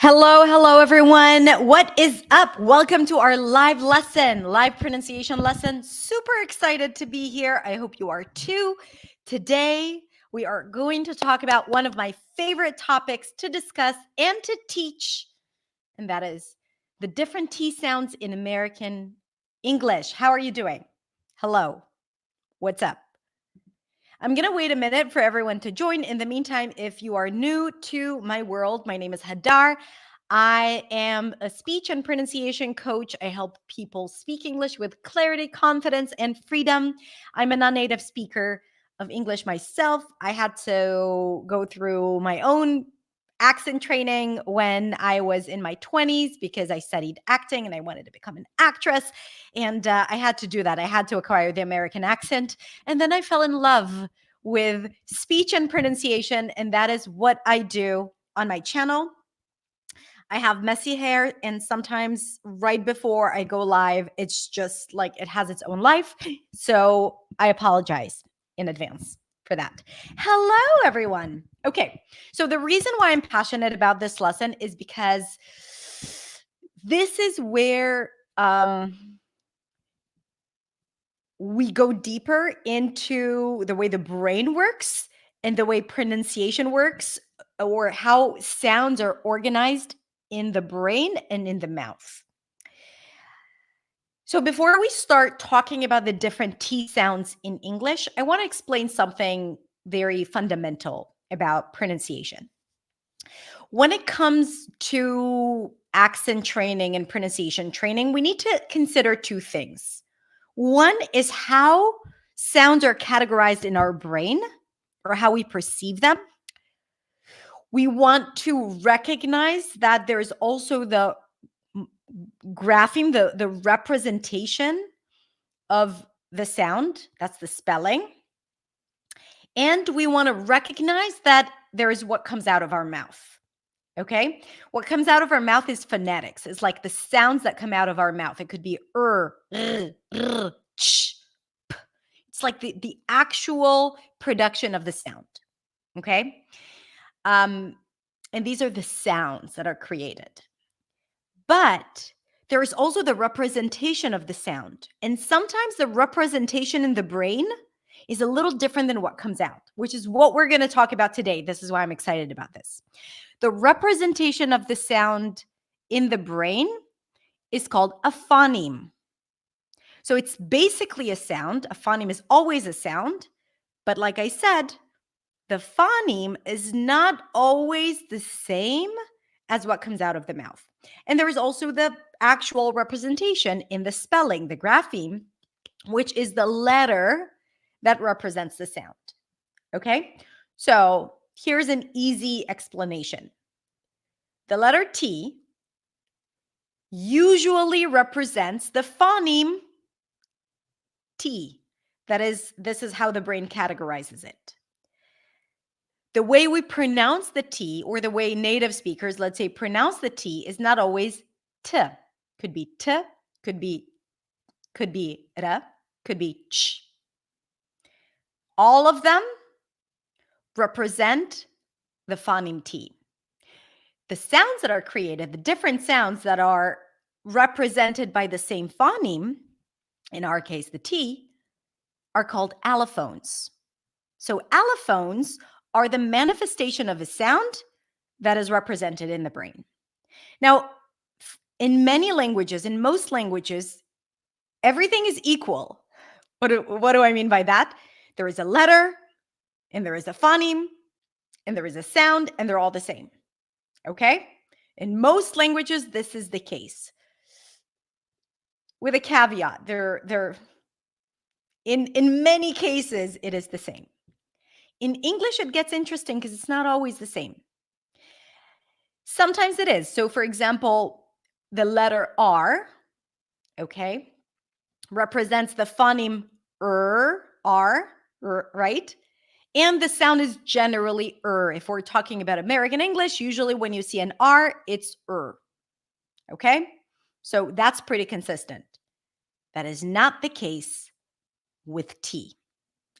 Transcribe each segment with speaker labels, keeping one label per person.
Speaker 1: Hello, everyone. What is up? Welcome to our live lesson, live pronunciation lesson. Super excited to be here. I hope you are too. Today, we are going to talk about one of my favorite topics to discuss and to teach, and that is the different T sounds in American English. How are you doing? Hello. What's up? I'm going to wait a minute for everyone to join. In the meantime, if you are new to my world, my name is Hadar. I am a speech and pronunciation coach. I help people speak English with clarity, confidence, and freedom. I'm a non-native speaker of English myself. I had to go through my own accent training when I was in my 20s because I studied acting and I wanted to become an actress. And I had to do that. I had to acquire the American accent. And then I fell in love with speech and pronunciation. And that is what I do on my channel. I have messy hair, and sometimes right before I go live, it's just like it has its own life. So I apologize in advance for that. Hello, everyone. Okay, so the reason why I'm passionate about this lesson is because this is where we go deeper into the way the brain works and the way pronunciation works, or how sounds are organized in the brain and in the mouth. So before we start talking about the different T sounds in English, I want to explain something very fundamental about pronunciation. When it comes to accent training and pronunciation training, we need to consider two things. One is how sounds are categorized in our brain or how we perceive them. We want to recognize that there's also the grapheme, the representation of the sound. That's the spelling. And we want to recognize that there is what comes out of our mouth. Okay? What comes out of our mouth is phonetics. It's like the sounds that come out of our mouth. It could be ch, p. It's like the actual production of the sound. Okay? And these are the sounds that are created. But there is also the representation of the sound. And sometimes the representation in the brain is a little different than what comes out, which is what we're going to talk about today. This is why I'm excited about this. The representation of the sound in the brain is called a phoneme. So it's basically a sound. A phoneme is always a sound. But like I said, the phoneme is not always the same as what comes out of the mouth. And there is also the actual representation in the spelling, the grapheme, which is the letter that represents the sound. Okay? So here's an easy explanation. The letter T usually represents the phoneme T. This is how the brain categorizes it. The way we pronounce the T, or the way native speakers, let's say, pronounce the T is not always T. Could be T, could be R, could be Ch. All of them represent the phoneme T. The sounds that are created, the different sounds that are represented by the same phoneme, in our case, the T, are called allophones. So allophones are the manifestation of a sound that is represented in the brain. Now, in many languages, in most languages, everything is equal. What do I mean by that? There is a letter, and there is a phoneme, and there is a sound, and they're all the same. Okay? In most languages, this is the case. With a caveat, in many cases, it is the same. In English, it gets interesting because it's not always the same. Sometimes it is. So, for example, the letter R, okay, represents the phoneme R, right? And the sound is generally If we're talking about American English, usually when you see an R, it's okay? So that's pretty consistent. That is not the case with T.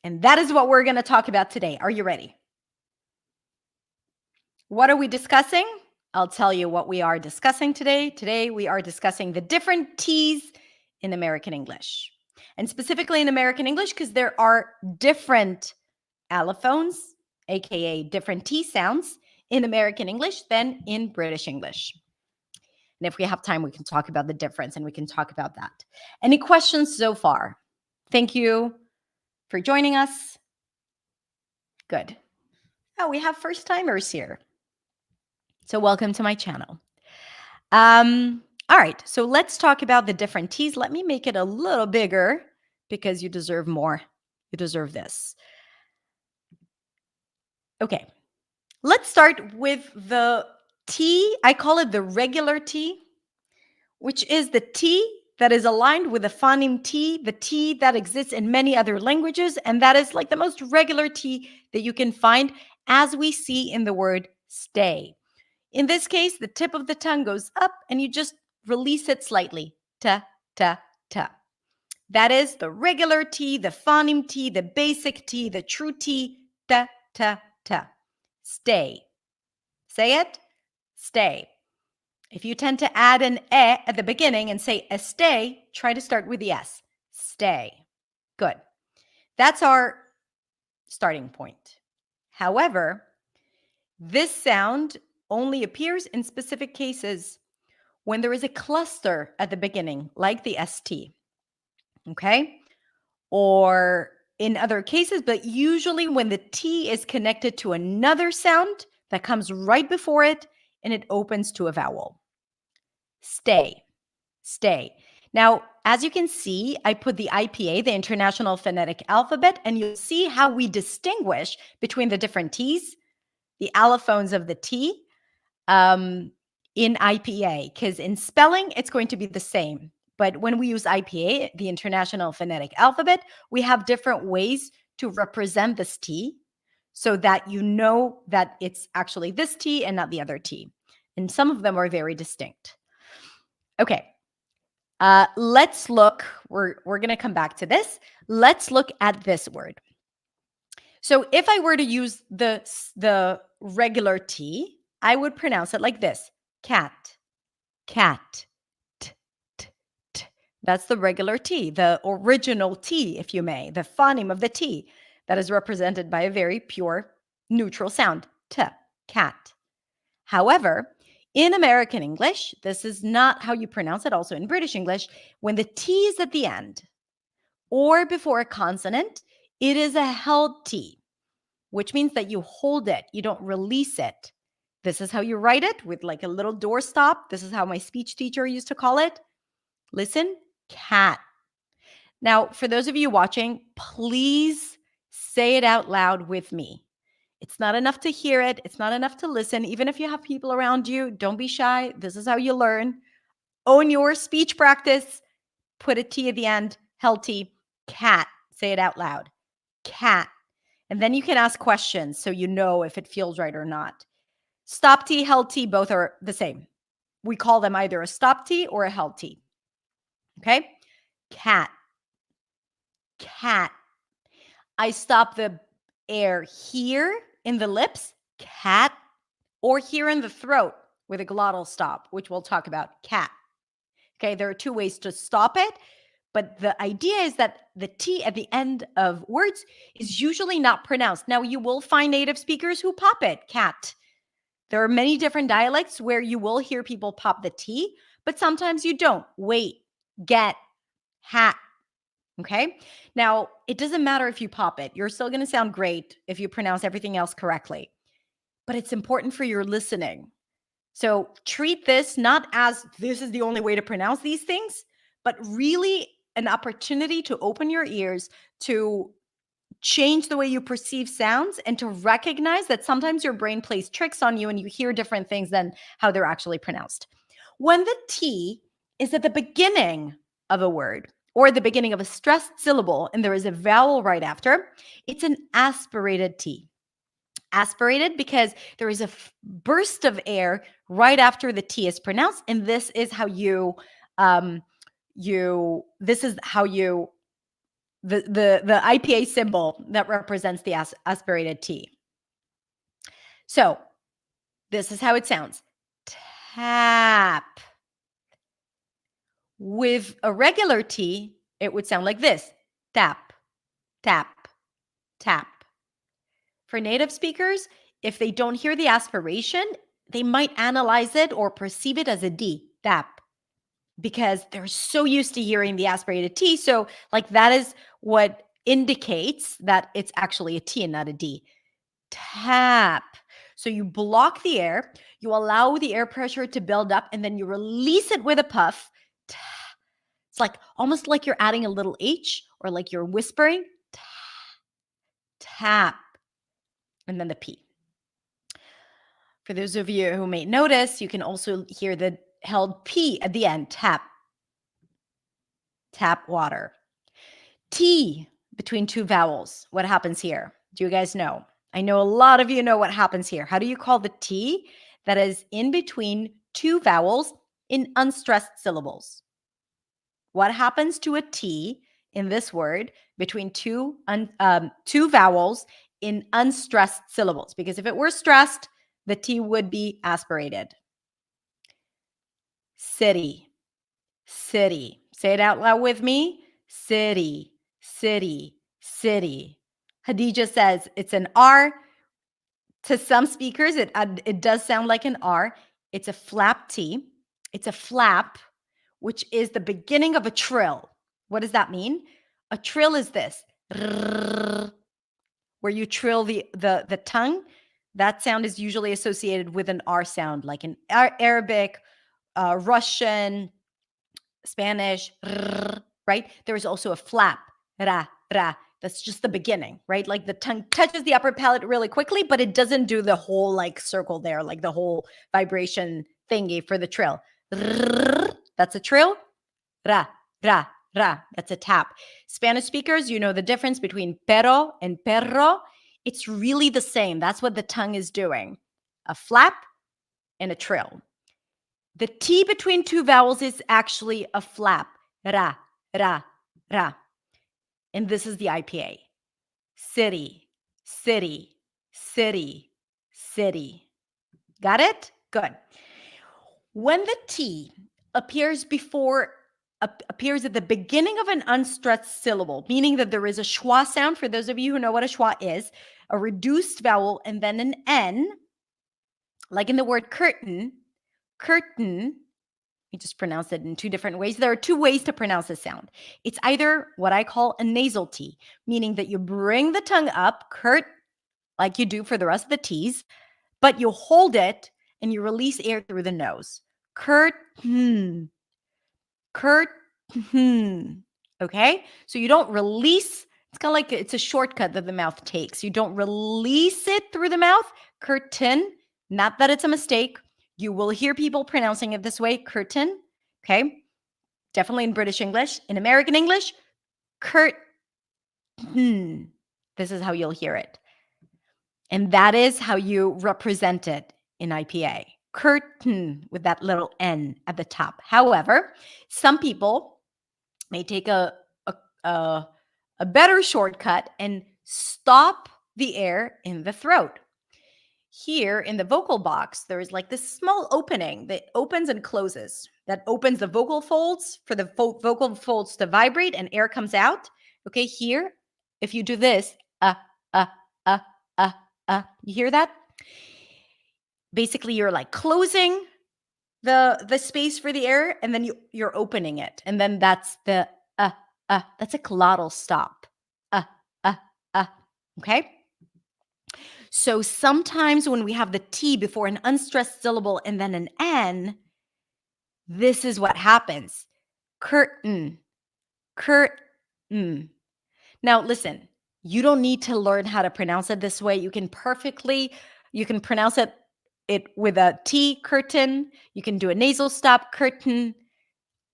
Speaker 1: And that is what we're going to talk about today. Are you ready? What are we discussing? I'll tell you what we are discussing today. Today, we are discussing the different T's in American English. And specifically in American English, because there are different allophones, aka different T sounds, in American English than in British English. And if we have time, we can talk about the difference and we can talk about that. Any questions so far? Thank you for joining us. Good. Oh, we have first timers here. So welcome to my channel. All right, so let's talk about the different T's. Let me make it a little bigger because you deserve more. You deserve this. Okay, let's start with the T. I call it the regular T, which is the T that is aligned with the phoneme T, the T that exists in many other languages, and that is like the most regular T that you can find, as we see in the word stay. In this case, the tip of the tongue goes up and you just release it slightly. Ta, ta, ta. That is the regular T, the phoneme T, the basic T, the true T. Ta, ta, ta. Stay. Say it. Stay. If you tend to add an e at the beginning and say stay, try to start with the s. Stay. Good. That's our starting point. However, this sound only appears in specific cases when there is a cluster at the beginning, like the ST, okay? Or in other cases, but usually when the T is connected to another sound that comes right before it and it opens to a vowel. Stay, stay. Now, as you can see, I put the IPA, the International Phonetic Alphabet, and you'll see how we distinguish between the different T's, the allophones of the T, in IPA, because in spelling, it's going to be the same. But when we use IPA, the International Phonetic Alphabet, we have different ways to represent this T so that you know that it's actually this T and not the other T. And some of them are very distinct. Okay, let's look. We're going to come back to this. Let's look at this word. So if I were to use the regular T, I would pronounce it like this. Cat, cat, t, t, t. That's the regular T, the original T, if you may, the phoneme of the T that is represented by a very pure neutral sound, t, cat. However, in American English, this is not how you pronounce it. Also in British English, when the T is at the end or before a consonant, it is a held T, which means that you hold it, you don't release it. This is how you write it, with like a little doorstop. This is how my speech teacher used to call it. Listen, cat. Now, for those of you watching, please say it out loud with me. It's not enough to hear it. It's not enough to listen. Even if you have people around you, don't be shy. This is how you learn. Own your speech practice. Put a T at the end. Healthy. Cat. Say it out loud. Cat. And then you can ask questions so you know if it feels right or not. Stop T, held T, both are the same. We call them either a stop T or a held T. Okay? Cat. Cat. I stop the air here in the lips, cat, or here in the throat with a glottal stop, which we'll talk about, cat. Okay, there are two ways to stop it, but the idea is that the T at the end of words is usually not pronounced. Now, you will find native speakers who pop it, cat. There are many different dialects where you will hear people pop the T, but sometimes you don't. Wait, get, hat. Okay. Now, it doesn't matter if you pop it. You're still going to sound great if you pronounce everything else correctly. But it's important for your listening. So treat this not as this is the only way to pronounce these things, but really an opportunity to open your ears, to change the way you perceive sounds, and to recognize that sometimes your brain plays tricks on you and you hear different things than how they're actually pronounced. When the T is at the beginning of a word or the beginning of a stressed syllable and there is a vowel right after, it's an aspirated T. Aspirated because there is a burst of air right after the T is pronounced, and this is how the IPA symbol that represents the aspirated T. So this is how it sounds. tap. With a regular T, it would sound like this: tap, tap, tap. For native speakers, if they don't hear the aspiration, they might analyze it or perceive it as a D, tap, because they're so used to hearing the aspirated T. So, like, that is what indicates that it's actually a T and not a D. Tap. So you block the air, you allow the air pressure to build up, and then you release it with a puff. It's like almost like you're adding a little H, or like you're whispering. Tap. And then the P. For those of you who may notice, you can also hear the held P at the end. Tap. Tap water. T between two vowels. What happens here? Do you guys know? I know a lot of you know what happens here. How do you call the T that is in between two vowels in unstressed syllables? What happens to a T in this word between two vowels in unstressed syllables? Because if it were stressed, the T would be aspirated. City, city. Say it out loud with me. City, city, city. Hadija says it's an R. To some speakers, it does sound like an R. It's a flap T. It's a flap, which is the beginning of a trill. What does that mean? A trill is this, where you trill the tongue. That sound is usually associated with an R sound, like in Arabic, Russian, Spanish, right? There is also a flap, ra, ra. That's just the beginning, right? Like the tongue touches the upper palate really quickly, but it doesn't do the whole like circle there, like the whole vibration thingy for the trill. That's a trill. Ra, ra, ra. That's a tap. Spanish speakers, you know the difference between pero and perro. It's really the same. That's what the tongue is doing. A flap and a trill. The T between two vowels is actually a flap. Ra, ra, ra. And this is the IPA. City, city, city, city. Got it? Good. When the T appears at the beginning of an unstressed syllable, meaning that there is a schwa sound, for those of you who know what a schwa is, a reduced vowel, and then an N, like in the word curtain, curtain, we just pronounce it in two different ways. There are two ways to pronounce this sound. It's either what I call a nasal T, meaning that you bring the tongue up, curt, like you do for the rest of the T's, but you hold it and you release air through the nose. Curtain, curtain. Okay? So you don't release. It's kind of like it's a shortcut that the mouth takes. You don't release it through the mouth. Curtain. Not that it's a mistake. You will hear people pronouncing it this way, curtain. Okay? Definitely in British English. In American English, curtain. This is how you'll hear it. And that is how you represent it in IPA. Curtain with that little N at the top. However, some people may take a better shortcut and stop the air in the throat. Here in the vocal box, there is like this small opening that opens and closes, that opens the vocal folds for the vocal folds to vibrate and air comes out. Okay, here, if you do this, you hear that? Basically, you're like closing the space for the air, and then you're opening it, and then that's the that's a glottal stop. Okay. So sometimes when we have the T before an unstressed syllable and then an N, this is what happens. Curtain, curtain. Now listen, you don't need to learn how to pronounce it this way. You can pronounce it with a T, curtain. You can do a nasal stop, curtain,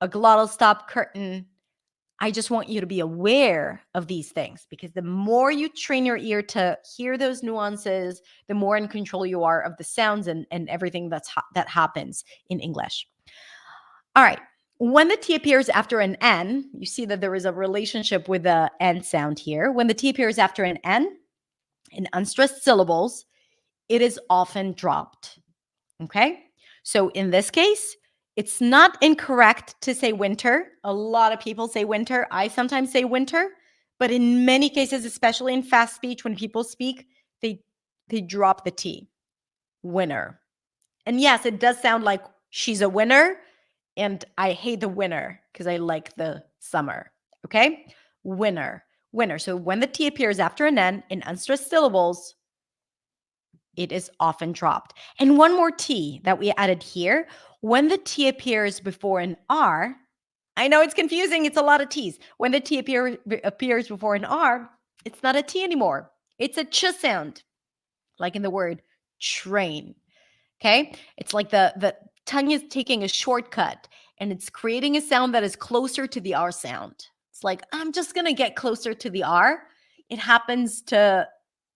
Speaker 1: a glottal stop, curtain. I just want you to be aware of these things, because the more you train your ear to hear those nuances, the more in control you are of the sounds and everything that happens in English. All right. When the T appears after an N, you see that there is a relationship with the N sound here. When the T appears after an N in unstressed syllables, it is often dropped. Okay? So in this case, it's not incorrect to say winter. A lot of people say winter. I sometimes say winter, but in many cases, especially in fast speech, when people speak, they drop the T. Winner. And yes, it does sound like she's a winner, and I hate the winter because I like the summer. Okay? Winner. Winner. So when the T appears after an N in unstressed syllables, it is often dropped. And one more T that we added here. When the T appears before an R, I know it's confusing. It's a lot of T's. When the T appears before an R, it's not a T anymore. It's a ch sound, like in the word train. Okay? It's like the tongue is taking a shortcut and it's creating a sound that is closer to the R sound. It's like, I'm just going to get closer to the R. It happens to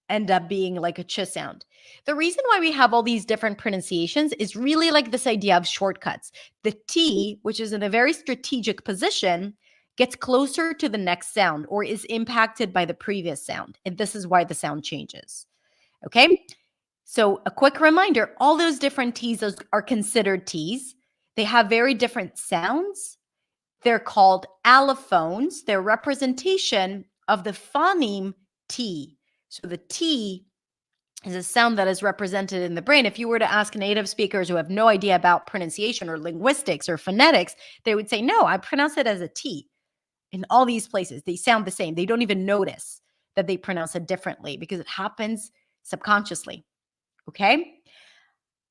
Speaker 1: end up being like a ch sound. The reason why we have all these different pronunciations is really like this idea of shortcuts. The T, which is in a very strategic position, gets closer to the next sound or is impacted by the previous sound. And this is why the sound changes. Okay? So a quick reminder, all those different T's are considered T's. They have very different sounds. They're called allophones. They're representation of the phoneme T. So the T is a sound that is represented in the brain. If you were to ask native speakers who have no idea about pronunciation or linguistics or phonetics, they would say, no, I pronounce it as a T. In all these places, they sound the same. They don't even notice that they pronounce it differently because it happens subconsciously. Okay?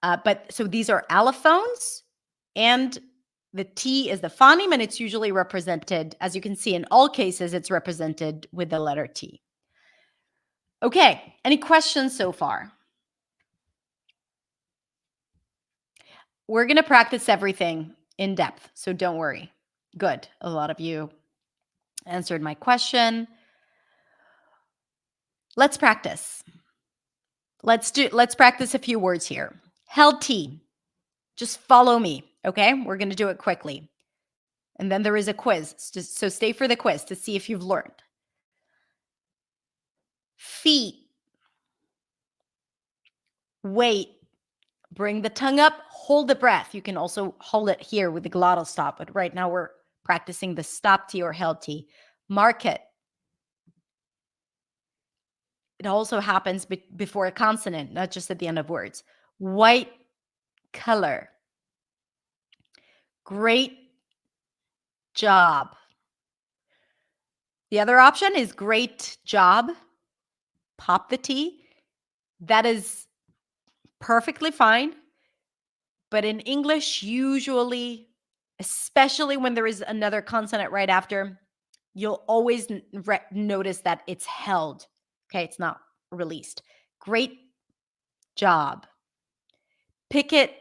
Speaker 1: But so these are allophones, and the T is the phoneme, and it's usually represented, as you can see in all cases, it's represented with the letter T. Okay, any questions so far? We're going to practice everything in depth, so don't worry. Good. A lot of you answered my question. Let's practice. Let's practice a few words here. Held T. Just follow me, okay? We're going to do it quickly. And then there is a quiz. So stay for the quiz to see if you've learned. Feet. Wait. Bring the tongue up. Hold the breath. You can also hold it here with the glottal stop, but right now we're practicing the stop T or held T. Mark it. It also happens before a consonant, not just at the end of words. White color. Great job. The other option is great job. Pop the T. That is perfectly fine. But in English, usually, especially when there is another consonant right after, you'll always notice that it's held. Okay, it's not released. Great job. Picket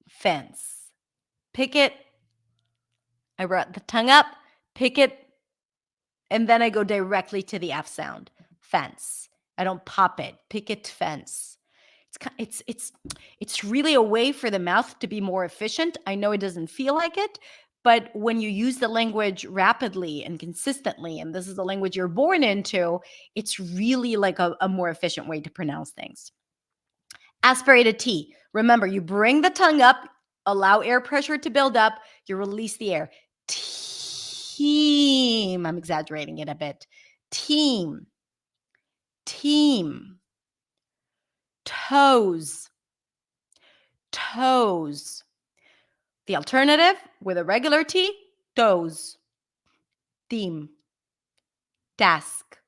Speaker 1: fence. Picket. I brought the tongue up. Picket. And then I go directly to the F sound. Fence. I don't pop it. Picket fence. It's really a way for the mouth to be more efficient. I know it doesn't feel like it, but when you use the language rapidly and consistently, and this is the language you're born into, it's really like a more efficient way to pronounce things. Aspirated T. Remember, you bring the tongue up, allow air pressure to build up, you release the air. Team. I'm exaggerating it a bit. Team. Team. Toes. Toes. The alternative with a regular T, toes. Theme. Task.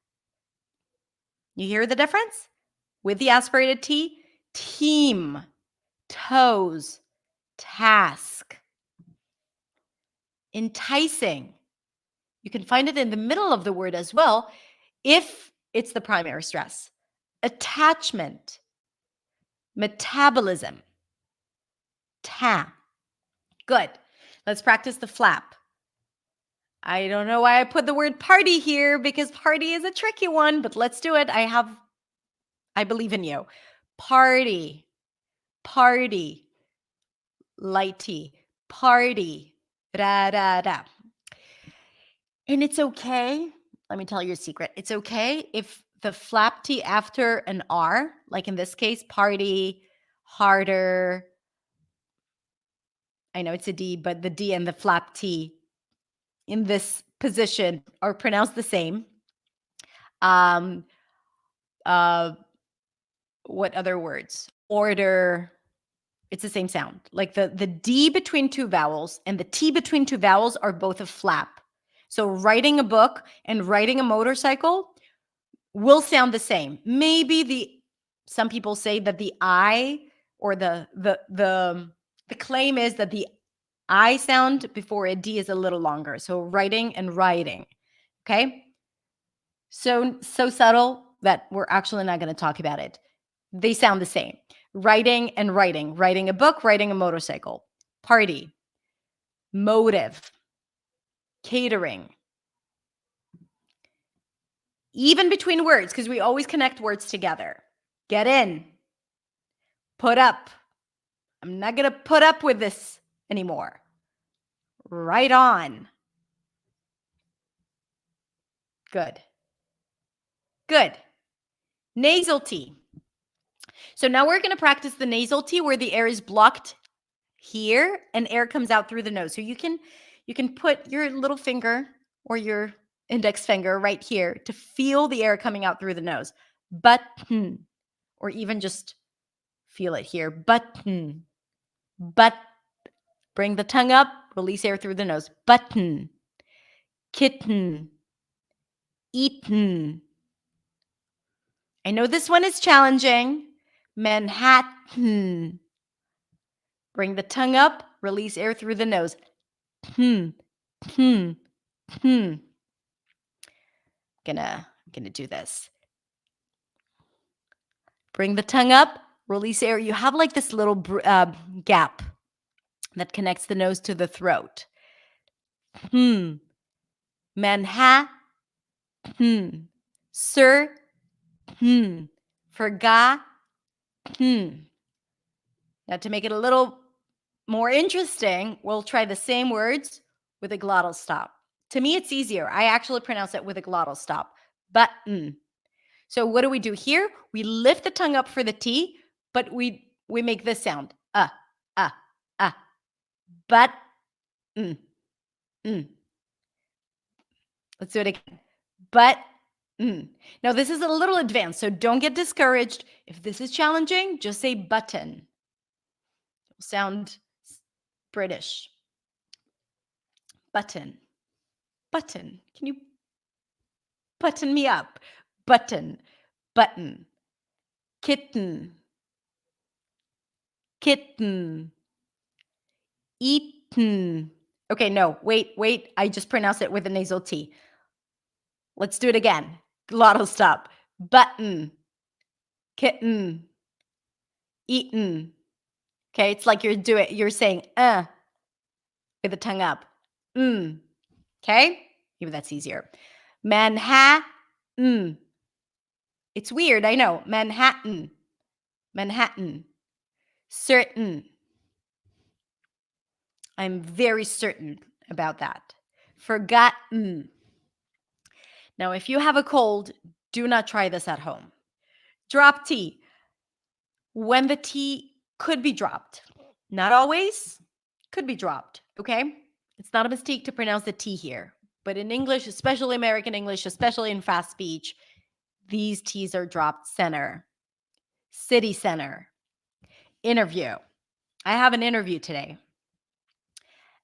Speaker 1: You hear the difference? With the aspirated T, team. Toes. Task. Enticing. You can find it in the middle of the word as well if it's the primary stress. Attachment. Metabolism. Ta. Good. Let's practice the flap. I don't know why I put the word party here because party is a tricky one, but let's do it. I believe in you. Party. Party. Light T. Party. Da, da, da. And it's okay. Let me tell you a secret. It's okay if the flap T after an R, like in this case, party, harder, I know it's a D, but the D and the flap T in this position are pronounced the same. Um, uh, what other words? Order. It's the same sound. Like the D between two vowels and the T between two vowels are both a flap. So riding a book and riding a motorcycle will sound the same. Maybe some people say that the I or the claim is that the I sound before a D is a little longer. So writing and riding. Okay? So subtle that we're actually not going to talk about it. They sound the same. Writing and writing. Writing a book, writing a motorcycle. Party. Motive. Catering. Even between words, because we always connect words together. Get in. Put up. I'm not going to put up with this anymore. Right on. Good. Good. Nasal T. So now we're going to practice the nasal T where the air is blocked here and air comes out through the nose. So you can put your little finger or your index finger right here to feel the air coming out through the nose. Button. Or even just feel it here. Button. But bring the tongue up, release air through the nose. Button. Kitten. Eaten. I know this one is challenging. Manhattan. Bring the tongue up, release air through the nose. Hmm. Gonna do this. Bring the tongue up, release air. You have like this little gap that connects the nose to the throat. Manhattan. Sir. Forgot. Now to make it a little more interesting, we'll try the same words with a glottal stop. To me, it's easier. I actually pronounce it with a glottal stop. Button. So what do we do here? We lift the tongue up for the T, but we make this sound. But. Let's do it again. But. Now this is a little advanced, so don't get discouraged. If this is challenging, just say button. It'll sound British. Button. Button. Can you button me up? Button. Button. Kitten. Kitten. Eaten. Okay, no, wait. I just pronounced it with a nasal T. Let's do it again. Glottal stop. Button. Kitten. Eaten. Okay, it's like you're saying with the tongue up. Okay? Maybe that's easier. Manhattan. It's weird, I know. Manhattan. Certain. I'm very certain about that. Forgotten. Now, if you have a cold, do not try this at home. Drop T. When the T could be dropped. Not always, could be dropped, okay? It's not a mistake to pronounce the T here. But in English, especially American English, especially in fast speech, these T's are dropped. Center. City center. Interview. I have an interview today.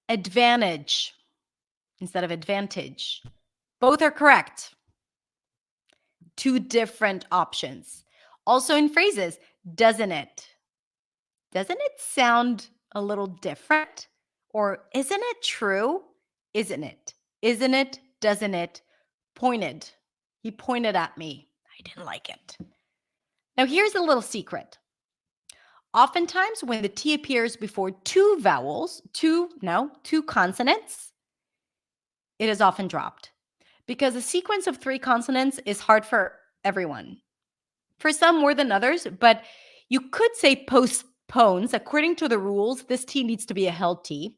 Speaker 1: Advantage instead of advantage. Both are correct. Two different options. Also in phrases, doesn't it? Doesn't it sound a little different? Or isn't it true? Isn't it? Isn't it? Doesn't it? Pointed. He pointed at me. I didn't like it. Now here's a little secret. Oftentimes when the T appears before two consonants, it is often dropped because a sequence of 3 consonants is hard for everyone. For some more than others, but you could say postpones. According to the rules, this T needs to be a held T.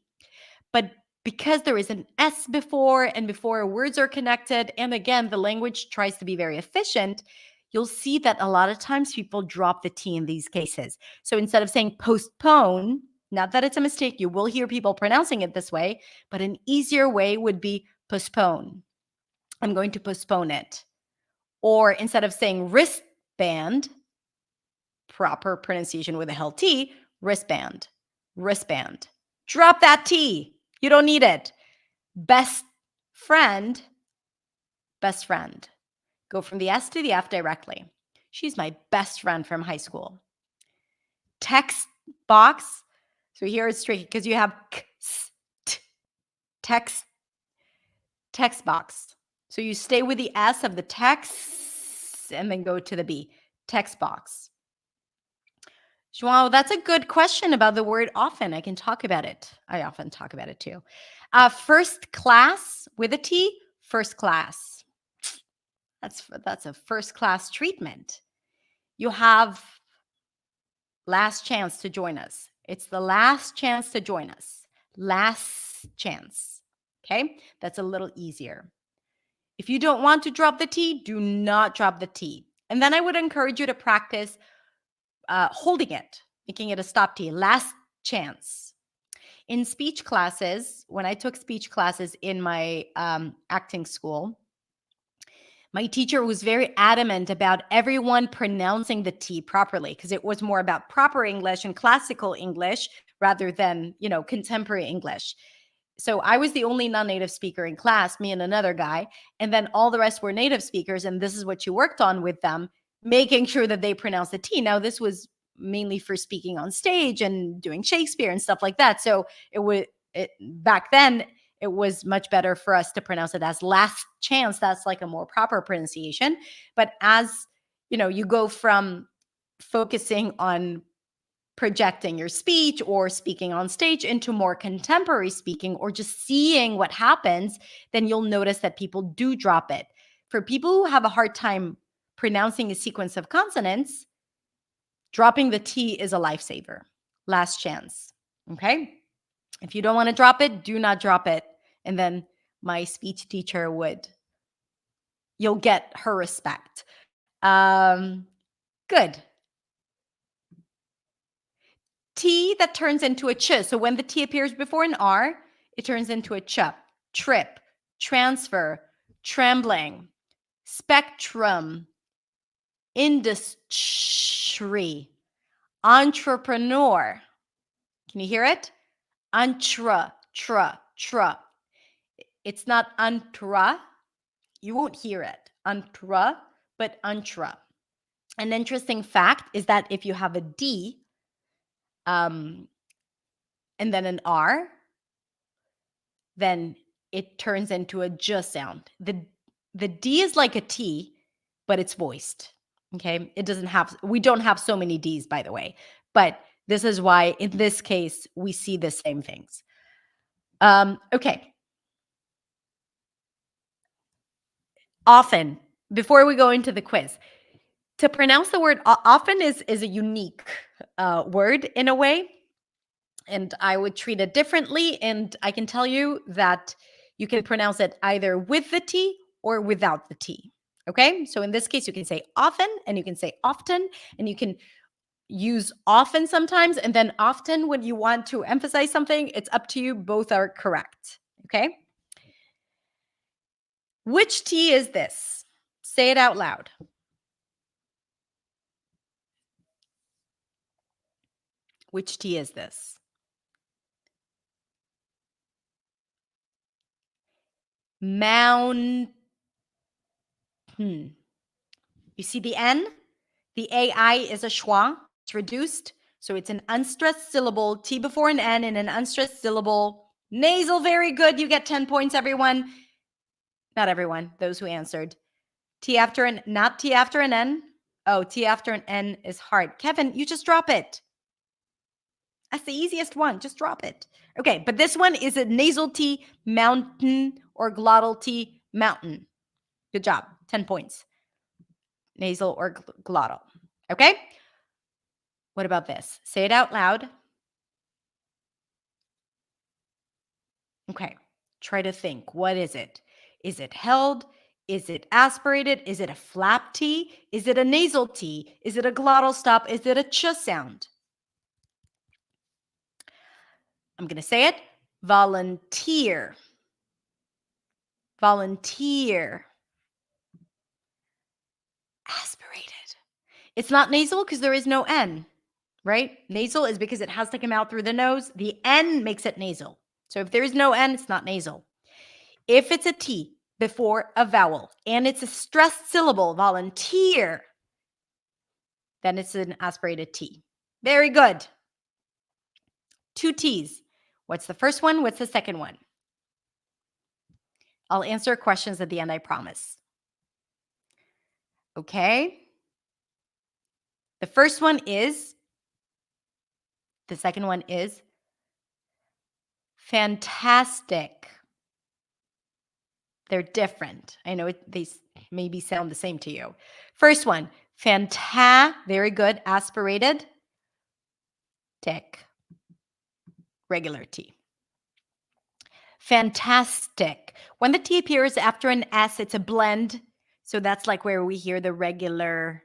Speaker 1: But because there is an S before and before words are connected, and again, the language tries to be very efficient, you'll see that a lot of times people drop the T in these cases. So instead of saying postpone, Not that it's a mistake. You will hear people pronouncing it this way, but an easier way would be postpone. I'm going to postpone it. Or instead of saying wristband, proper pronunciation with a held T, wristband, wristband. Drop that T. You don't need it. Best friend, best friend. Go from the S to the F directly. She's my best friend from high school. Text box. So here it's tricky because you have text box. So you stay with the S of the text and then go to the B. Text box. Joao, that's a good question about the word often. I can talk about it. I often talk about it too. First class with a T, first class. That's a first class treatment. You have last chance to join us. It's the last chance to join us. Last chance. Okay? That's a little easier. If you don't want to drop the T, do not drop the T. And then I would encourage you to practice holding it, making it a stop T. Last chance. In speech classes, when I took speech classes in my acting school, my teacher was very adamant about everyone pronouncing the T properly because it was more about proper English and classical English rather than, contemporary English. So I was the only non-native speaker in class, me and another guy, and then all the rest were native speakers, and this is what you worked on with them, making sure that they pronounce the T. Now, this was mainly for speaking on stage and doing Shakespeare and stuff like that. So back then, it was much better for us to pronounce it as last chance. That's like a more proper pronunciation. But as you go from focusing on projecting your speech or speaking on stage into more contemporary speaking or just seeing what happens, then you'll notice that people do drop it. For people who have a hard time pronouncing a sequence of consonants, dropping the T is a lifesaver. Last chance. Okay? If you don't want to drop it, do not drop it. And then my speech teacher you'll get her respect. Good. T that turns into a ch. So when the T appears before an R, it turns into a ch. Trip, transfer, trembling, spectrum, industry, entrepreneur. Can you hear it? Tra. It's not antra. You won't hear it. Antra, but antra. An interesting fact is that if you have a D, and then an R, then it turns into a j sound. The D is like a T, but it's voiced. Okay. We don't have so many Ds, by the way, but this is why in this case, we see the same things. Okay. Often, before we go into the quiz, to pronounce the word often is a unique word in a way. And I would treat it differently. And I can tell you that you can pronounce it either with the T or without the T. Okay. So in this case, you can say often and you can say often, and you can use often sometimes. And then often when you want to emphasize something, it's up to you. Both are correct. Okay. Which T is this? Say it out loud. Which T is this? Mountain. You see the N? The AI is a schwa. It's reduced. So it's an unstressed syllable. T before an N in an unstressed syllable. Nasal, very good. You get 10 points, everyone. Not everyone, those who answered. T after an, not T after an N. Oh, T after an N is hard. Kevin, you just drop it. That's the easiest one. Just drop it. Okay, but this one is a nasal T, mountain, or glottal T, mountain. Good job. 10 points. Nasal or glottal. Okay? What about this? Say it out loud. Okay. Try to think. What is it? Is it held? Is it aspirated? Is it a flap T? Is it a nasal T? Is it a glottal stop? Is it a ch sound? I'm going to say it. Volunteer. Volunteer. Aspirated. It's not nasal because there is no N, right? Nasal is because it has to come out through the nose. The N makes it nasal. So if there is no N, it's not nasal. If it's a T before a vowel and it's a stressed syllable, volunteer, then it's an aspirated T. Very good. 2 T's. What's the first one? What's the second one? I'll answer questions at the end, I promise. Okay. The first one is, the second one is fantastic. They're different. I know they maybe sound the same to you. First one, very good, aspirated, tick, regular T. Fantastic. When the T appears after an S, it's a blend. So that's like where we hear the regular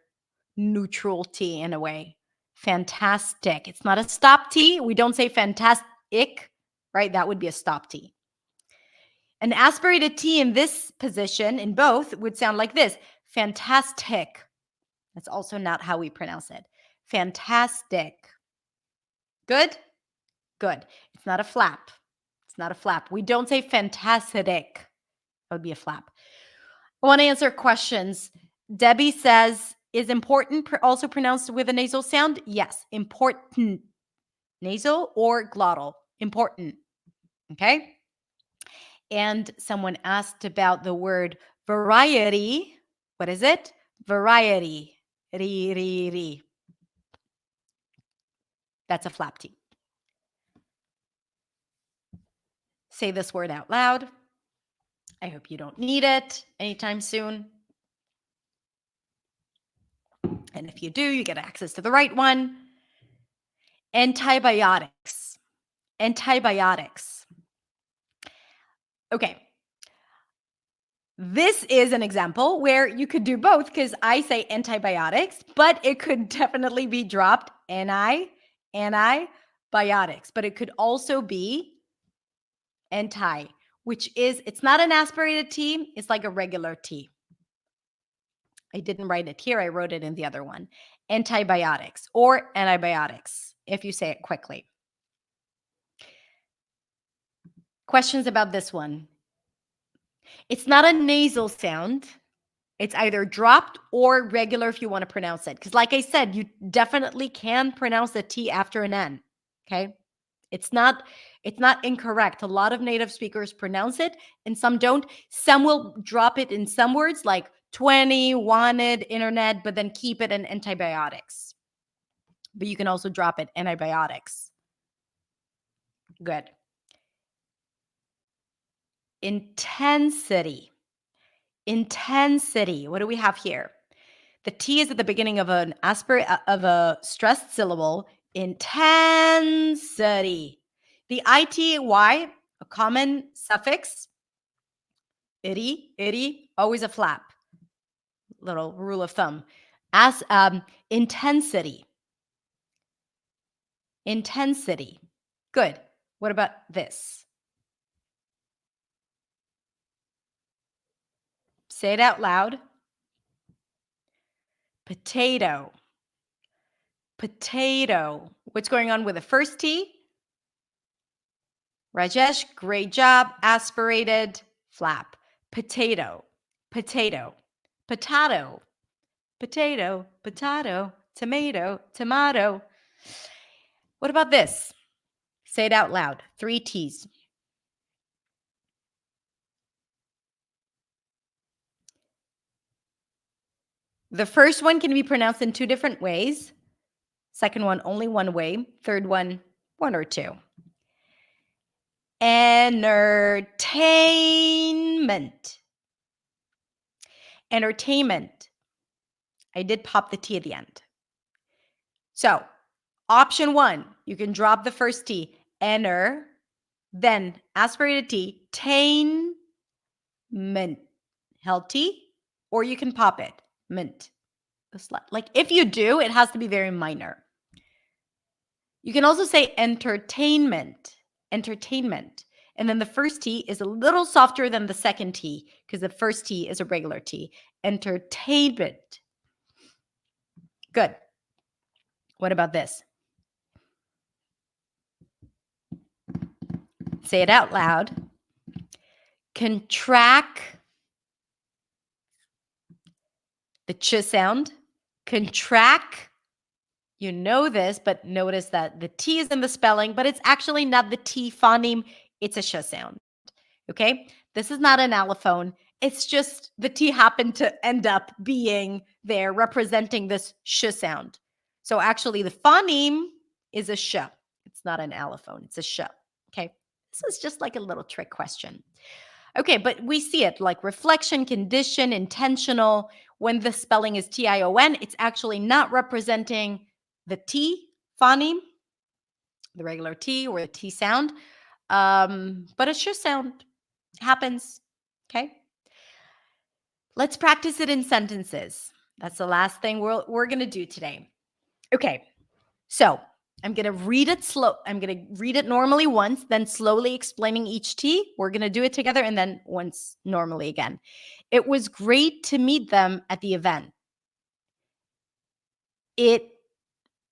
Speaker 1: neutral T in a way. Fantastic. It's not a stop T. We don't say fantastic, right? That would be a stop T. An aspirated T in this position, in both, would sound like this. Fantastic. That's also not how we pronounce it. Fantastic. Good? Good. It's not a flap. It's not a flap. We don't say fantastic. That would be a flap. I want to answer questions. Debbie says, is important also pronounced with a nasal sound? Yes. Important. Nasal or glottal. Important. Okay? And someone asked about the word variety. What is it? Variety. Ri. That's a flap T. Say this word out loud. I hope you don't need it anytime soon. And if you do, you get access to the right one. Antibiotics. Antibiotics. Okay. This is an example where you could do both because I say antibiotics, but it could definitely be dropped antibiotics, but it could also be anti, which is, it's not an aspirated T, it's like a regular T. I didn't write it here, I wrote it in the other one. Antibiotics or antibiotics, if you say it quickly. Questions about this one? It's not a nasal sound. It's either dropped or regular if you want to pronounce it. Because like I said, you definitely can pronounce the T after an N, okay? It's not incorrect. A lot of native speakers pronounce it and some don't. Some will drop it in some words like 20, wanted, internet, but then keep it in antibiotics. But you can also drop it, antibiotics. Good. Intensity. Intensity. What do we have here? The T is at the beginning of of a stressed syllable. Intensity. The ITY, a common suffix. Itty, always a flap. Little rule of thumb. As intensity. Intensity. Good. What about this? Say it out loud. Potato. Potato. What's going on with the first T? Rajesh, great job. Aspirated, flap. Potato. Potato. Potato. Potato. Potato. Tomato. Tomato. What about this? Say it out loud. 3 T's. The first one can be pronounced in 2 different ways. Second one, only one way. Third one, 1 or 2. Entertainment. Entertainment. I did pop the T at the end. So, option 1, you can drop the first T. Enter, then aspirated T. Tainment. Held T, or you can pop it. Mint. Like if you do, it has to be very minor. You can also say entertainment. entertainment. And then the first T is a little softer than the second T because the first T is a regular T. Entertainment. Good. What about this? Say it out loud. Contract the ch sound. Contract. You know this, but notice that the T is in the spelling, but it's actually not the T phoneme. It's a sh sound. Okay? This is not an allophone. It's just the T happened to end up being there representing this sh sound. So actually the phoneme is a sh. It's not an allophone. It's a sh. Okay? This is just like a little trick question. Okay, but we see it like reflection, condition, intentional. When the spelling is Tion, it's actually not representing the T phoneme, the regular T or the T sound, but a sh sound happens. Okay, let's practice it in sentences. That's the last thing we're going to do today. Okay, so I'm going to read it slow. I'm going to read it normally once, then slowly explaining each T. We're going to do it together and then once normally again. It was great to meet them at the event. It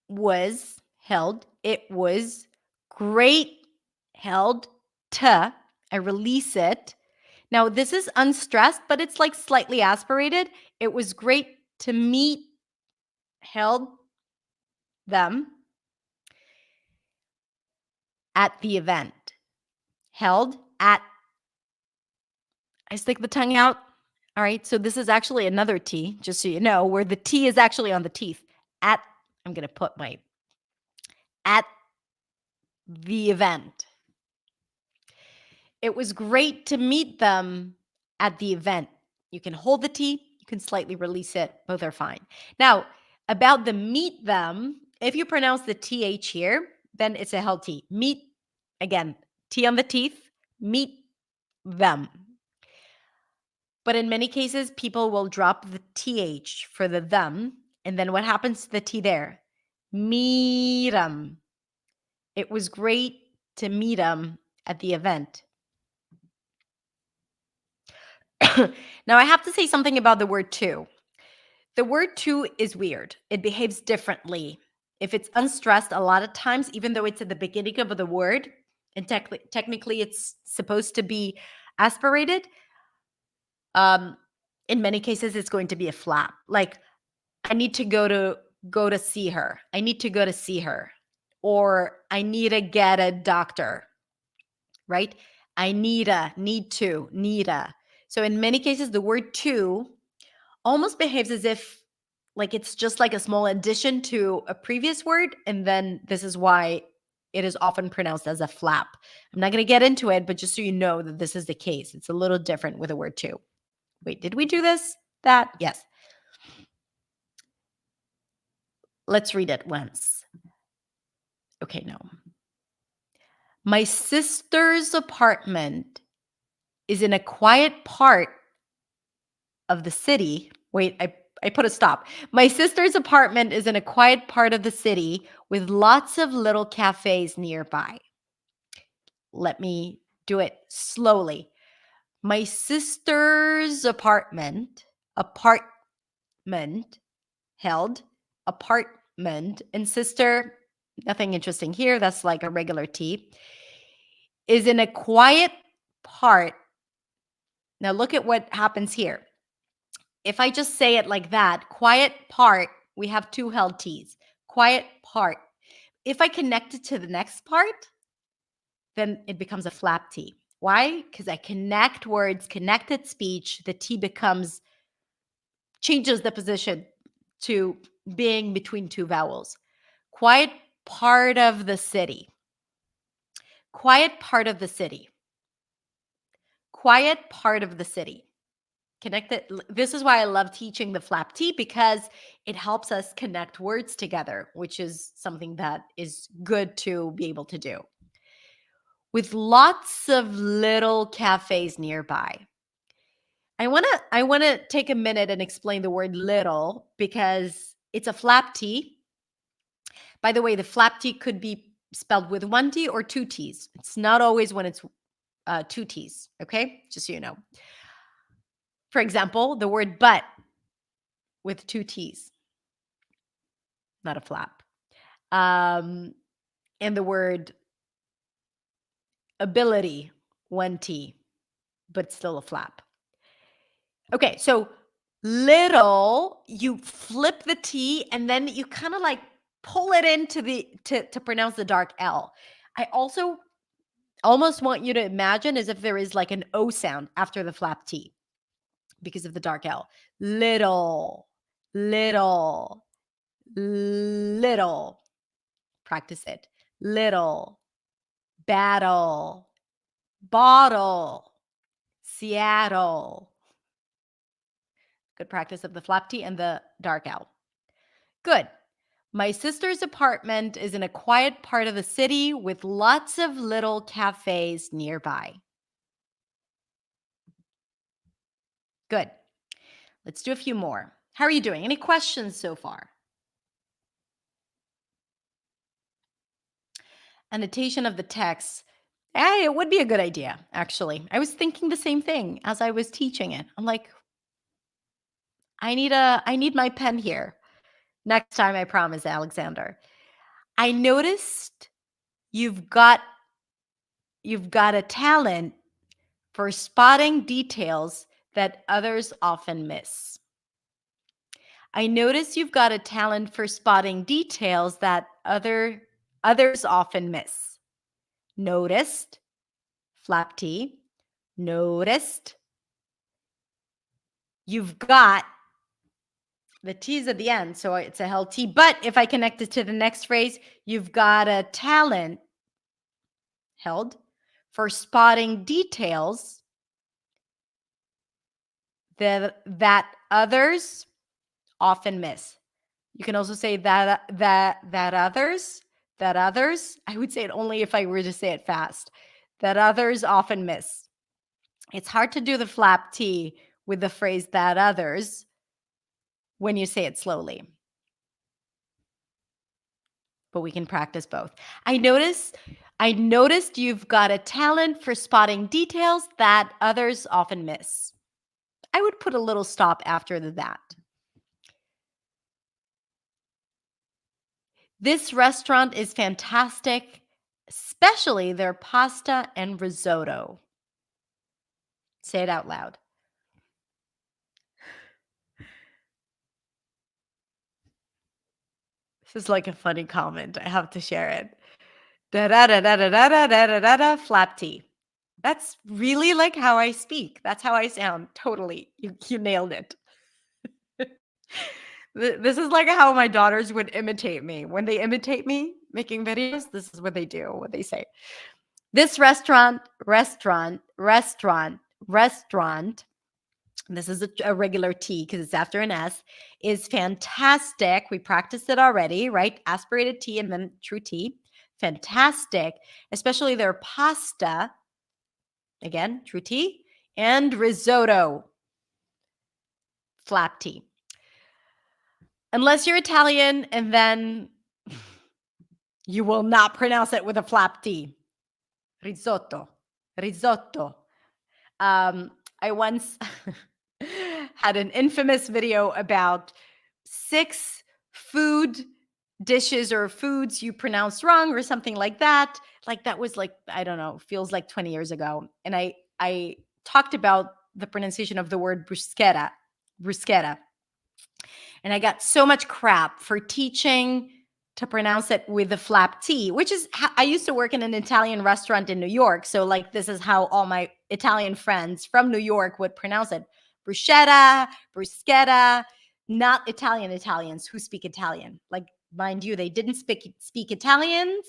Speaker 1: was held. It was great held to. I release it. Now, this is unstressed, but it's like slightly aspirated. It was great to meet held them at the event. Held at, I stick the tongue out. All right, so this is actually another T, just so you know, where the T is actually on the teeth. At, I'm going to put my, at the event. It was great to meet them at the event. You can hold the T, you can slightly release it. Both are fine. Now, about the meet them, if you pronounce the TH here, then it's a held T. Meet, again, T on the teeth, meet them. But in many cases, people will drop the TH for the them. And then what happens to the T there? Meet them. It was great to meet them at the event. Now, I have to say something about the word to. The word to is weird. It behaves differently. If it's unstressed, a lot of times, even though it's at the beginning of the word, and technically it's supposed to be aspirated, in many cases, it's going to be a flap. Like, I need to go to see her. I need to go to see her. Or I need to get a doctor, right? I need to. So in many cases, the word to almost behaves as if like it's just like a small addition to a previous word. And then this is why it is often pronounced as a flap. I'm not going to get into it, but just so you know that this is the case. It's a little different with the word to. Wait, did we do this? That? Yes. Let's read it once. Okay, no. My sister's apartment is in a quiet part of the city. Wait, I put a stop. My sister's apartment is in a quiet part of the city with lots of little cafes nearby. Let me do it slowly. My sister's apartment, held, apartment, and sister, nothing interesting here. That's like a regular T, is in a quiet part. Now look at what happens here. If I just say it like that, quiet part, we have two held T's. Quiet part. If I connect it to the next part, then it becomes a flap T. Why? Because I connect words, connected speech, the T changes the position to being between two vowels. Quiet part of the city. Quiet part of the city. Quiet part of the city. Connected. This is why I love teaching the flap T, because it helps us connect words together, which is something that is good to be able to do. With lots of little cafes nearby. I want to take a minute and explain the word little because it's a flap T. By the way, the flap T could be spelled with one T or two T's. It's not always when it's two T's, okay? Just so you know. For example, the word but with two T's, not a flap. And the word ability, one T, but still a flap. Okay, so little, you flip the T and then you kind of like pull it into the to pronounce the dark L. I also almost want you to imagine as if there is like an O sound after the flap T because of the dark L. Little, little, little. Practice it. Little, battle, bottle, Seattle. Good practice of the flap T and the dark L. Good. My sister's apartment is in a quiet part of the city with lots of little cafes nearby. Good. Let's do a few more. How are you doing? Any questions so far? Annotation of the text. Hey, it would be a good idea, actually. I was thinking the same thing as I was teaching it. I'm like, I need my pen here. Next time, I promise, Alexander. I noticed you've got a talent for spotting details that others often miss. I notice you've got a talent for spotting details that others often miss. Noticed, flap T, noticed. You've got the T's at the end, so it's a held T. But if I connect it to the next phrase, you've got a talent, held, for spotting details that others often miss. You can also say that others. I would say it only if I were to say it fast. That others often miss. It's hard to do the flap T with the phrase that others when you say it slowly. But we can practice both. I noticed you've got a talent for spotting details that others often miss. I would put a little stop after the that. This restaurant is fantastic, especially their pasta and risotto. Say it out loud. This is like a funny comment. I have to share it. Da da da da da da da da da da da flap T. That's really like how I speak. That's how I sound. Totally. You nailed it. This is like how my daughters would imitate me. When they imitate me making videos, this is what they do, what they say. This restaurant, this is a regular T because it's after an S, is fantastic. We practiced it already, right? Aspirated T and then true T. Fantastic, especially their pasta, again, true T, and risotto, flap T. Unless you're Italian, and then you will not pronounce it with a flap T. Risotto. I once had an infamous video about 6 food dishes or foods you pronounced wrong or something like that. Like that was like, I don't know, feels like 20 years ago. And I talked about the pronunciation of the word bruschetta. And I got so much crap for teaching to pronounce it with the flap T, which is how I used to work in an Italian restaurant in New York. So like this is how all my Italian friends from New York would pronounce it. Bruschetta, not Italians who speak Italian. Like, mind you, they didn't speak Italian,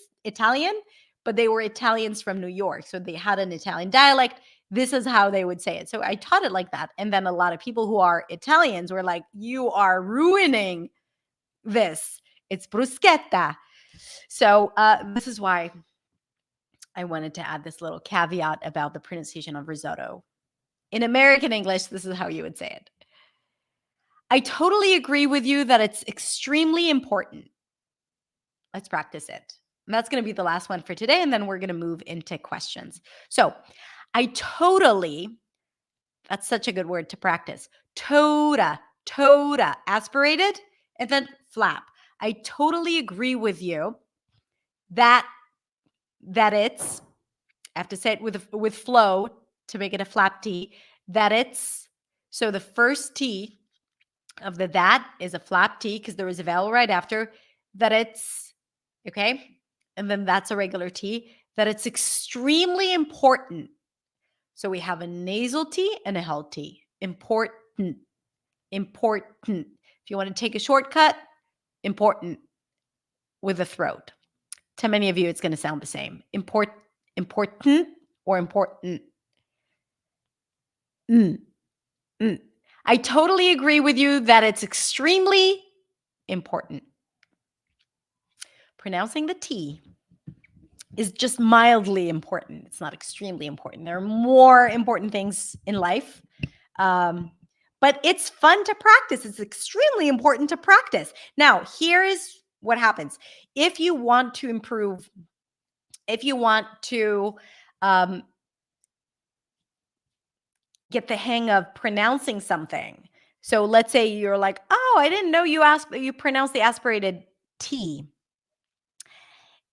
Speaker 1: but they were Italians from New York. So they had an Italian dialect. This is how they would say it. So I taught it like that. And then a lot of people who are Italians were like, you are ruining this. It's bruschetta. So this is why I wanted to add this little caveat about the pronunciation of risotto. In American English, this is how you would say it. I totally agree with you that it's extremely important. Let's practice it. That's going to be the last one for today. And then we're going to move into questions. So I totally, that's such a good word to practice. Toda, aspirated, and then flap. I totally agree with you that it's, I have to say it with flow to make it a flap T, that it's, so the first T of the that is a flap T because there is a vowel right after, that it's, okay? And then that's a regular T, that it's extremely important. So we have a nasal T and a held T. Important. If you want to take a shortcut, important with the throat. To many of you, it's going to sound the same. Important or important. I totally agree with you that it's extremely important. Pronouncing the T is just mildly important. It's not extremely important. There are more important things in life. But it's fun to practice. It's extremely important to practice. Now, here is what happens. If you want to improve, if you want to get the hang of pronouncing something. So let's say you're like, oh, I didn't know you pronounce the aspirated T.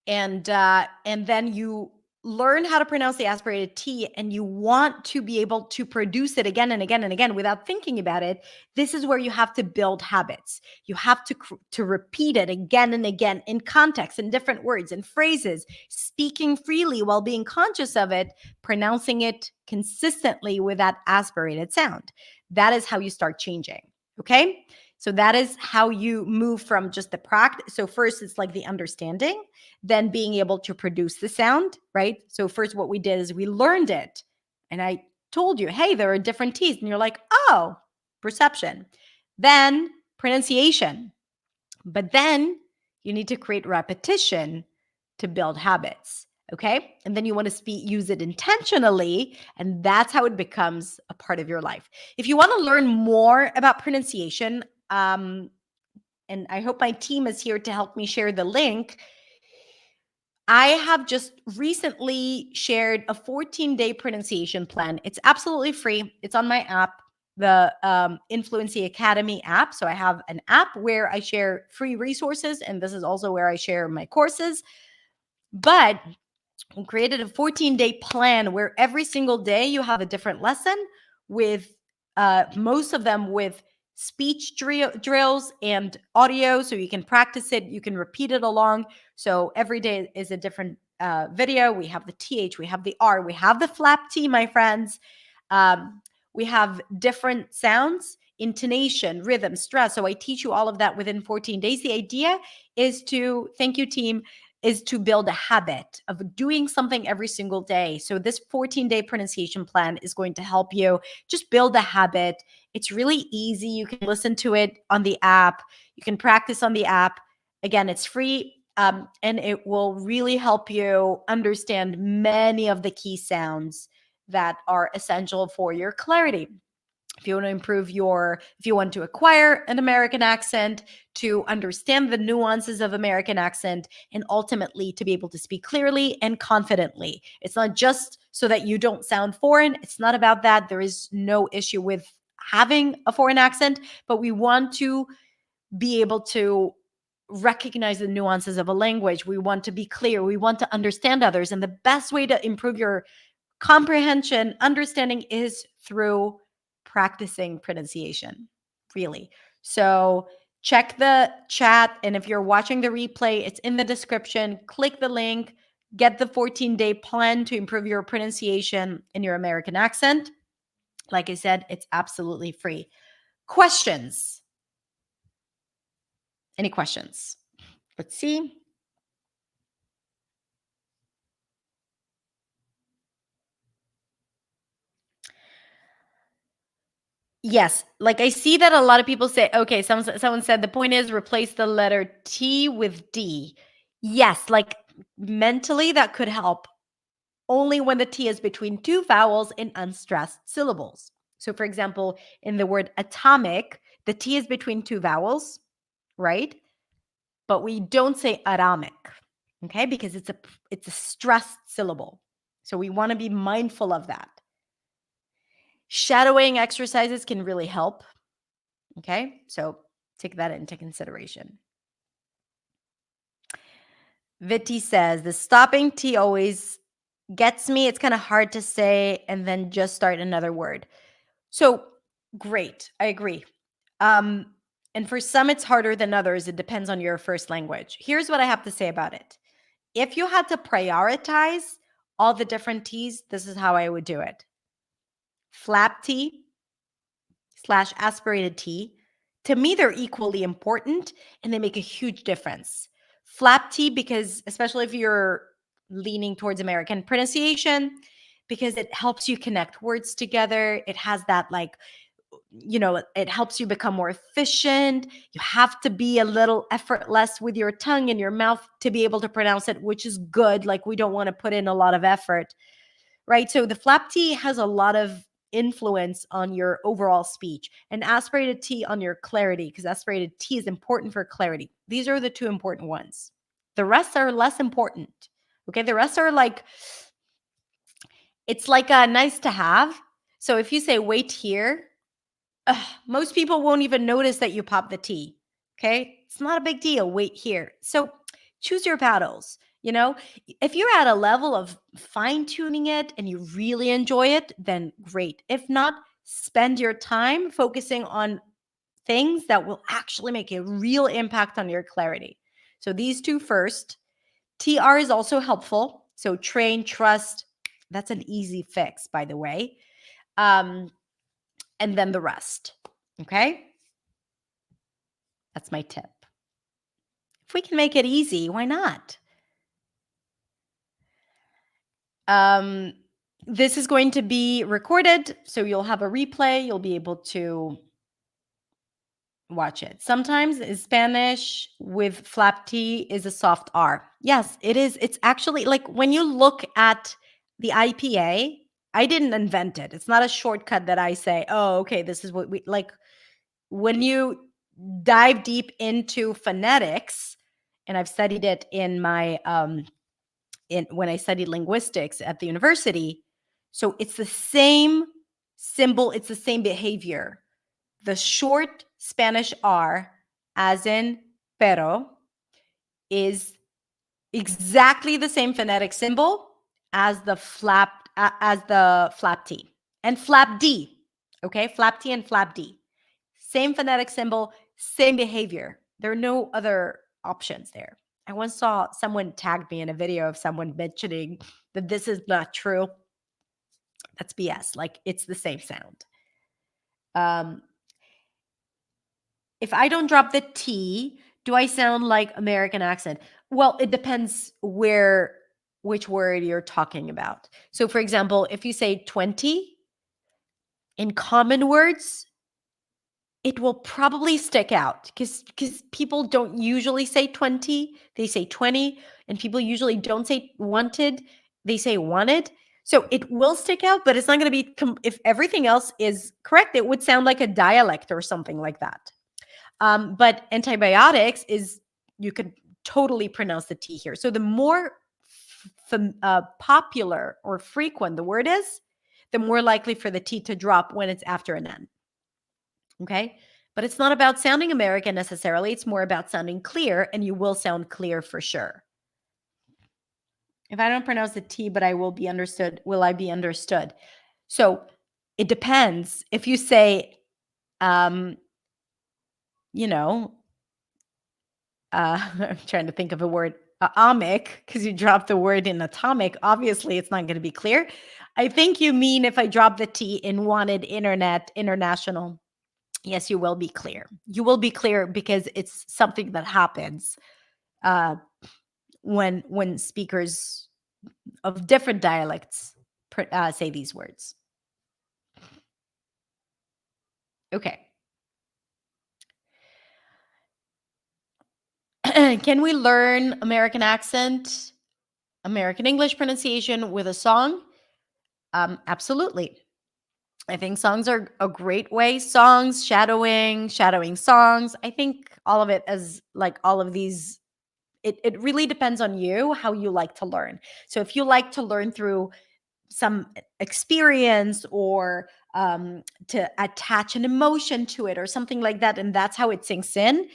Speaker 1: And then you learn how to pronounce the aspirated T and you want to be able to produce it again and again and again without thinking about it. This is where you have to build habits. You have to repeat it again and again in context, in different words and phrases, speaking freely while being conscious of it, pronouncing it consistently with that aspirated sound. That is how you start changing. Okay. So that is how you move from just the practice. So first it's like the understanding, then being able to produce the sound, right? So first what we did is we learned it. And I told you, hey, there are different T's. And you're like, oh, perception. Then pronunciation. But then you need to create repetition to build habits. Okay. And then you want to use it intentionally. And that's how it becomes a part of your life. If you want to learn more about pronunciation, and I hope my team is here to help me share the link. I have just recently shared a 14-day pronunciation plan. It's absolutely free. It's on my app, the Influency Academy app. So I have an app where I share free resources, and this is also where I share my courses. But we created a 14-day plan where every single day you have a different lesson with most of them with speech drills and audio, so you can practice it, you can repeat it along. So every day is a different video. We have the TH, we have the R, we have the flap T, my friends. We have different sounds, intonation, rhythm, stress. So I teach you all of that within 14 days. The idea is to, thank you team, is to build a habit of doing something every single day. So this 14-day pronunciation plan is going to help you just build a habit. It's really easy. You can listen to it on the app. You can practice on the app. Again, it's free, and it will really help you understand many of the key sounds that are essential for your clarity. If you want to if you want to acquire an American accent, to understand the nuances of American accent, and ultimately to be able to speak clearly and confidently. It's not just so that you don't sound foreign. It's not about that. There is no issue with having a foreign accent, but we want to be able to recognize the nuances of a language. We want to be clear. We want to understand others. And the best way to improve your comprehension, understanding is through practicing pronunciation, really. So check the chat. And if you're watching the replay, it's in the description. Click the link, get the 14-day plan to improve your pronunciation and your American accent. Like I said, it's absolutely free. Questions? Any questions? Let's see. Yes, like I see that a lot of people say, okay, someone said the point is replace the letter T with D. Yes, like mentally that could help only when the T is between two vowels in unstressed syllables. So for example, in the word atomic, the T is between two vowels, right? But we don't say atomic. okay? Because it's a stressed syllable. So we want to be mindful of that. Shadowing exercises can really help, okay? So take that into consideration. Vitti says, the stopping T always gets me. It's kind of hard to say and then just start another word. So great. I agree. And for some, it's harder than others. It depends on your first language. Here's what I have to say about it. If you had to prioritize all the different T's, this is how I would do it. Flap T / aspirated T. To me, they're equally important and they make a huge difference. Flap T, because especially if you're leaning towards American pronunciation, because it helps you connect words together. It has that it helps you become more efficient. You have to be a little effortless with your tongue and your mouth to be able to pronounce it, which is good. Like we don't want to put in a lot of effort, right? So the flap T has a lot of influence on your overall speech and aspirated T on your clarity, because aspirated T is important for clarity. These are the two important ones. The rest are less important. Okay. The rest are it's like a nice to have. So if you say wait here, most people won't even notice that you pop the T. Okay. It's not a big deal. Wait here. So choose your battles. If you're at a level of fine tuning it and you really enjoy it, then great. If not, spend your time focusing on things that will actually make a real impact on your clarity. So these two first. TR is also helpful. So train, trust. That's an easy fix, by the way. And then the rest. Okay. That's my tip. If we can make it easy, why not? This is going to be recorded, so you'll have a replay. You'll be able to watch it. Sometimes in Spanish with flap T is a soft R. Yes, it is. It's actually like when you look at the IPA, I didn't invent it. It's not a shortcut that I say, oh, okay, this is what we like. When you dive deep into phonetics, and I've studied it in my when I studied linguistics at the university. So it's the same symbol, it's the same behavior. The short Spanish R, as in pero, is exactly the same phonetic symbol as the flap T and flap D. Okay, flap T and flap D. Same phonetic symbol, same behavior. There are no other options there. I once saw someone tagged me in a video of someone mentioning that this is not true. That's BS. Like it's the same sound. If I don't drop the T, do I sound like American accent? Well, it depends which word you're talking about. So for example, if you say 20 in common words, it will probably stick out because people don't usually say 20, they say 20, and people usually don't say wanted, they say wanted. So it will stick out, but it's not going to be, if everything else is correct, it would sound like a dialect or something like that. But antibiotics is, you could totally pronounce the T here. So the more popular or frequent the word is, the more likely for the T to drop when it's after an N. Okay. But it's not about sounding American necessarily. It's more about sounding clear, and you will sound clear for sure. If I don't pronounce the T, but I will be understood, will I be understood? So it depends. If you say, I'm trying to think of a word, atomic, because you dropped the word in atomic, obviously it's not going to be clear. I think you mean if I drop the T in wanted, internet, international. Yes, you will be clear. You will be clear because it's something that happens when speakers of different dialects say these words. Okay. Can we learn American accent, American English pronunciation with a song? Absolutely. I think songs are a great way. Songs, shadowing songs. I think all of it as like all of these it really depends on you, how you like to learn. So if you like to learn through some experience or to attach an emotion to it or something like that, and that's how it sinks in,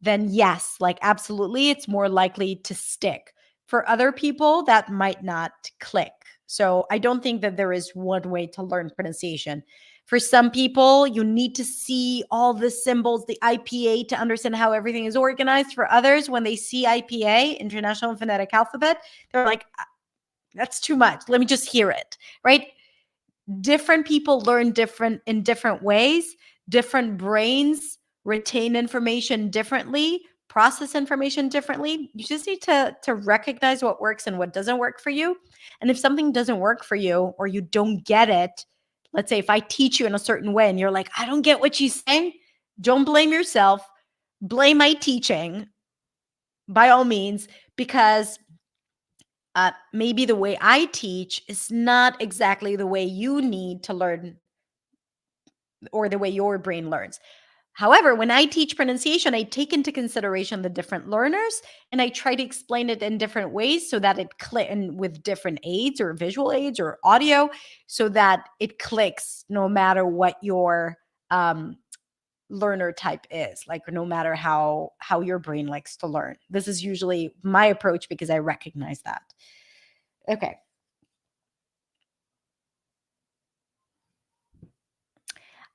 Speaker 1: then yes, like absolutely, it's more likely to stick. For other people, that might not click. So I don't think that there is one way to learn pronunciation. For some people, you need to see all the symbols, the IPA, to understand how everything is organized. For others, when they see IPA, International Phonetic Alphabet, they're like, that's too much. Let me just hear it, right? Different people learn in different ways. Different brains retain information differently, process information differently. You just need to recognize what works and what doesn't work for you. And if something doesn't work for you or you don't get it, let's say if I teach you in a certain way and you're like, I don't get what she's saying, don't blame yourself. Blame my teaching by all means, because maybe the way I teach is not exactly the way you need to learn or the way your brain learns. However, when I teach pronunciation, I take into consideration the different learners and I try to explain it in different ways so that it clicks, and with different aids or visual aids or audio, so that it clicks no matter what your learner type is, like no matter how your brain likes to learn. This is usually my approach because I recognize that. Okay.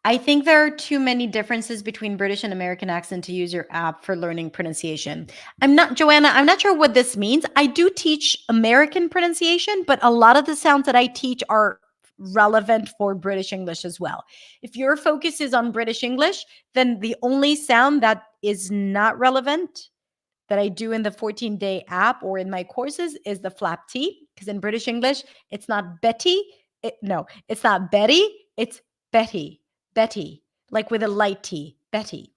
Speaker 1: I think there are too many differences between British and American accent to use your app for learning pronunciation. I'm not, Joanna, I'm not sure what this means. I do teach American pronunciation, but a lot of the sounds that I teach are relevant for British English as well. If your focus is on British English, then the only sound that is not relevant that I do in the 14-day app or in my courses is the flap T, because in British English, it's not Betty. It's not Betty. It's Betty. Betty, like with a light T, Betty.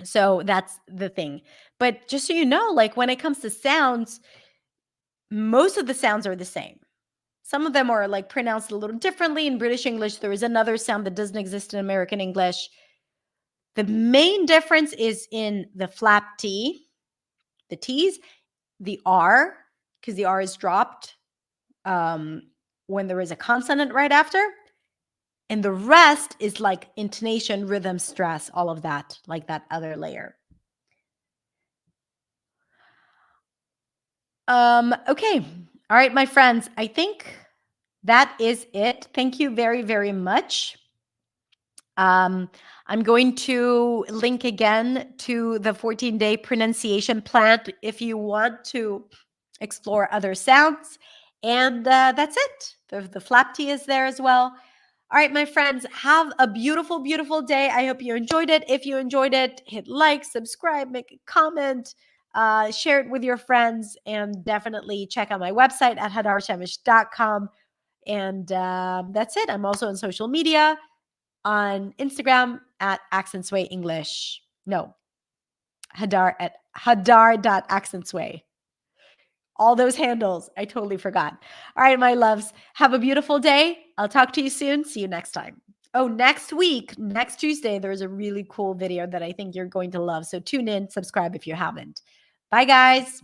Speaker 1: So that's the thing. But just so you know, like when it comes to sounds, most of the sounds are the same. Some of them are like pronounced a little differently. In British English, there is another sound that doesn't exist in American English. The main difference is in the flap T, the T's, the R, because the R is dropped when there is a consonant right after. And the rest is like intonation, rhythm, stress, all of that, like that other layer. Okay. All right, my friends, I think that is it. Thank you very, very much. I'm going to link again to the 14-day pronunciation plan if you want to explore other sounds. And that's it. The flap T is there as well. All right, my friends, have a beautiful, beautiful day. I hope you enjoyed it. If you enjoyed it, hit like, subscribe, make a comment, share it with your friends, and definitely check out my website at hadarshamish.com. And that's it. I'm also on social media, on Instagram at Accentsway English. No, Hadar at hadar.accentsway. All those handles. I totally forgot. All right, my loves, have a beautiful day. I'll talk to you soon. See you next time. Oh, next week, next Tuesday, there's a really cool video that I think you're going to love. So tune in, subscribe if you haven't. Bye, guys.